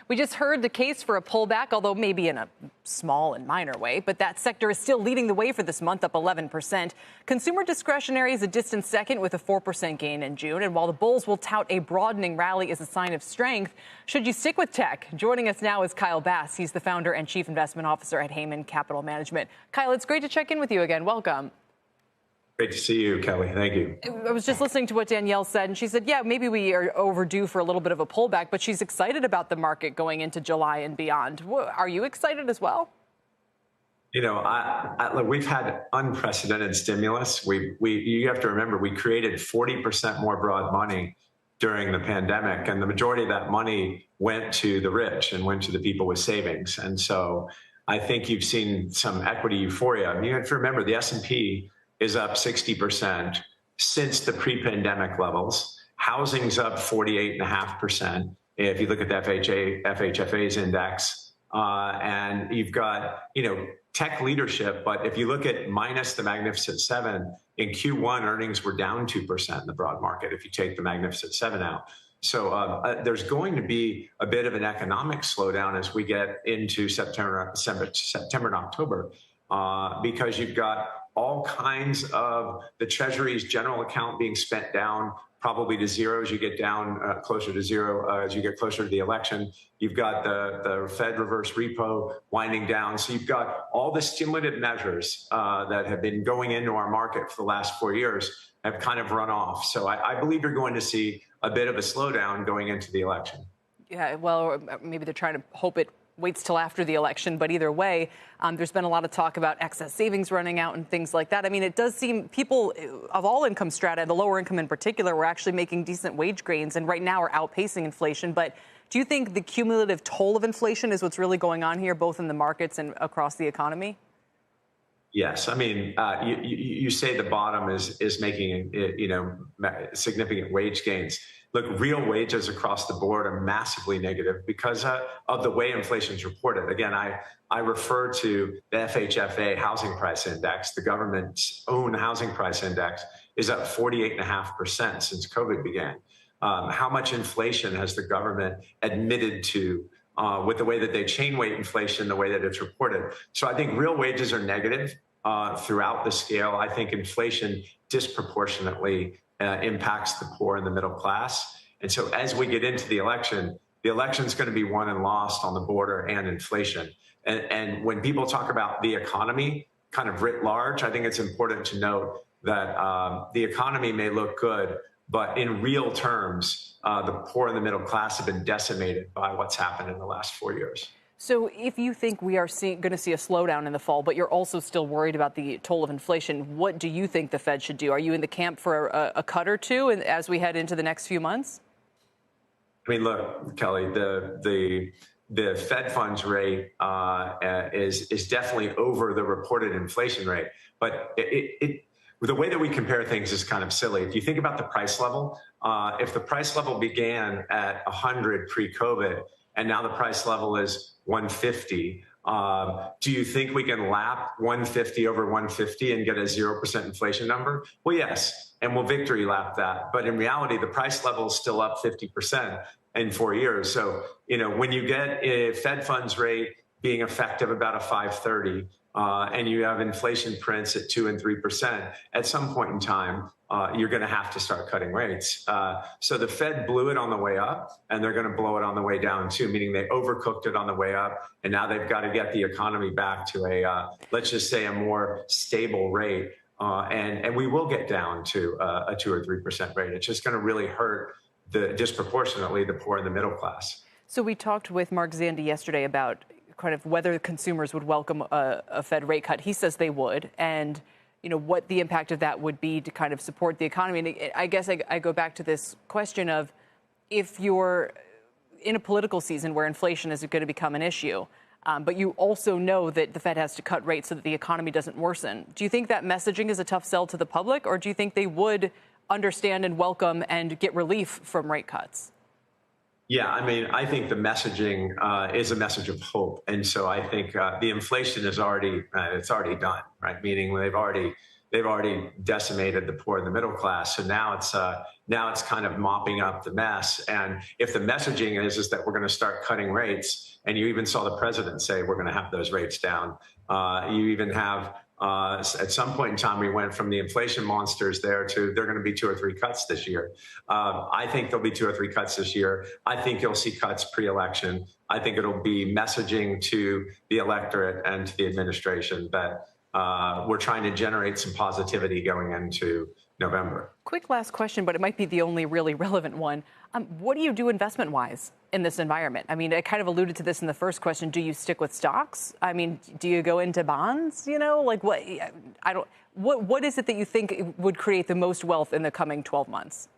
We just heard the case for a pullback, although maybe in a small and minor way. But that sector is still leading the way for this month, up 11%. Consumer discretionary is a distant second with a 4% gain in June. And while the bulls will tout a broadening rally as a sign of strength, should you stick with tech? Joining us now is Kyle Bass. He's the founder and chief investment officer at Hayman Capital Management. Kyle, it's great to check in with you again. Welcome. Great to see you, Kelly. Thank you. I was just listening to what Danielle said, and she said, yeah, maybe we are overdue for a little bit of a pullback, but she's excited about the market going into July and beyond. Are you excited as well? You know, look, we've had unprecedented stimulus. You have to remember, we created 40% more broad money during the pandemic, and the majority of that money went to the rich and went to the people with savings. And so I think you've seen some equity euphoria. I mean, you have to remember, the S&P is up 60% since the pre-pandemic levels. Housing's up 48.5%. If you look at the FHFA's index, and you've got, tech leadership. But if you look at minus the Magnificent Seven, in Q1, earnings were down 2% in the broad market if you take the Magnificent Seven out. So there's going to be a bit of an economic slowdown as we get into September and October, because you've got all kinds of the Treasury's general account being spent down probably to zero as you get down closer to zero as you get closer to the election. You've got the Fed reverse repo winding down. So you've got all the stimulative measures that have been going into our market for the last 4 years have kind of run off. So I believe you're going to see a bit of a slowdown going into the election. Yeah, well, maybe they're trying to hope it waits till after the election. But either way, there's been a lot of talk about excess savings running out and things like that. I mean, it does seem people of all income strata, the lower income in particular, were actually making decent wage gains and right now are outpacing inflation. But do you think the cumulative toll of inflation is what's really going on here, both in the markets and across the economy? Yes. I mean, you say the bottom is making, significant wage gains. Look, real wages across the board are massively negative because of the way inflation is reported. Again, I refer to the FHFA housing price index. The government's own housing price index is up 48.5% since COVID began. How much inflation has the government admitted to with the way that they chain weight inflation, the way that it's reported? So I think real wages are negative throughout the scale. I think inflation disproportionately impacts the poor and the middle class. And so as we get into the election's going to be won and lost on the border and inflation. And when people talk about the economy kind of writ large, I think it's important to note that the economy may look good, but in real terms, the poor and the middle class have been decimated by what's happened in the last 4 years. So if you think we are going to see a slowdown in the fall, but you're also still worried about the toll of inflation, what do you think the Fed should do? Are you in the camp for a cut or two as we head into the next few months? I mean, look, Kelly, the Fed funds rate is definitely over the reported inflation rate. But the way that we compare things is kind of silly. If you think about the price level, if the price level began at 100 pre-COVID, and now the price level is 150. Do you think we can lap 150 over 150 and get a 0% inflation number? Well, yes, and we'll victory lap that. But in reality, the price level is still up 50% in 4 years. So, when you get a Fed funds rate being effective about a 530, and you have inflation prints at 2 and 3%, at some point in time, you're going to have to start cutting rates. So the Fed blew it on the way up, and they're going to blow it on the way down too, meaning they overcooked it on the way up, and now they've got to get the economy back to let's just say, a more stable rate. And we will get down to a 2 or 3% rate. It's just going to really hurt disproportionately the poor and the middle class. So we talked with Mark Zandi yesterday about kind of whether consumers would welcome a Fed rate cut. He says they would, and what the impact of that would be to kind of support the economy. And I guess I go back to this question of, if you're in a political season where inflation is going to become an issue, but you also know that the Fed has to cut rates so that the economy doesn't worsen, do you think that messaging is a tough sell to the public, or do you think they would understand and welcome and get relief from rate cuts? Yeah, I mean, I think the messaging is a message of hope. And so I think the inflation is already, it's already done, right? Meaning they've already they've already decimated the poor and the middle class. So now it's kind of mopping up the mess. And if the messaging is that we're going to start cutting rates, and you even saw the president say we're going to have those rates down. You even have at some point in time, we went from the inflation monsters there to there are going to be 2 or 3 cuts this year. I think there'll be 2 or 3 cuts this year. I think you'll see cuts pre-election. I think it'll be messaging to the electorate and to the administration that we're trying to generate some positivity going into November. Quick last question, but it might be the only really relevant one. What do you do investment-wise in this environment? I mean, I kind of alluded to this in the first question. Do you stick with stocks? I mean, do you go into bonds? You know, like what? What is it that you think would create the most wealth in the coming 12 months?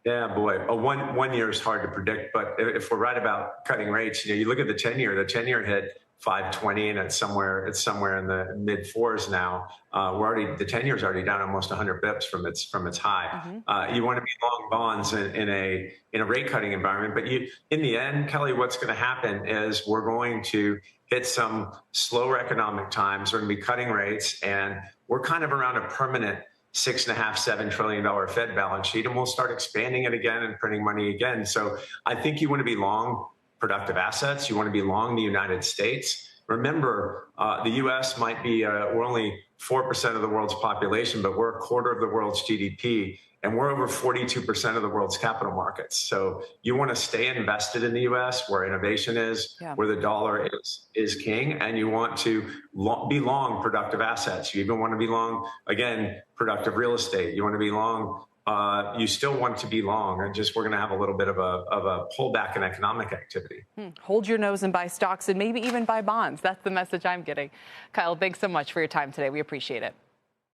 Yeah, boy, one year is hard to predict. But if we're right about cutting rates, you look at the 10-year. The 10-year hit 520, and it's somewhere in the mid 4s now. The 10-year is already down almost 100 bips from its high. Mm-hmm. You want to be long bonds in a rate cutting environment, but in the end, Kelly, what's going to happen is we're going to hit some slower economic times. We're going to be cutting rates, and we're kind of around a permanent $6.5–7 trillion Fed balance sheet, and we'll start expanding it again and printing money again. So I think you want to be long productive assets. You want to be long the United States. Remember, the U.S. might be, we're only 4% of the world's population, but we're a quarter of the world's GDP, and we're over 42% of the world's capital markets. So you want to stay invested in the U.S., where innovation is, where the dollar is king, and you want to be long productive assets. You even want to be long, again, productive real estate. You want to be long. You still want to be long, and just we're going to have a little bit of a pullback in economic activity. Hold your nose and buy stocks, and maybe even buy bonds. That's the message I'm getting. Kyle, thanks so much for your time today. We appreciate it.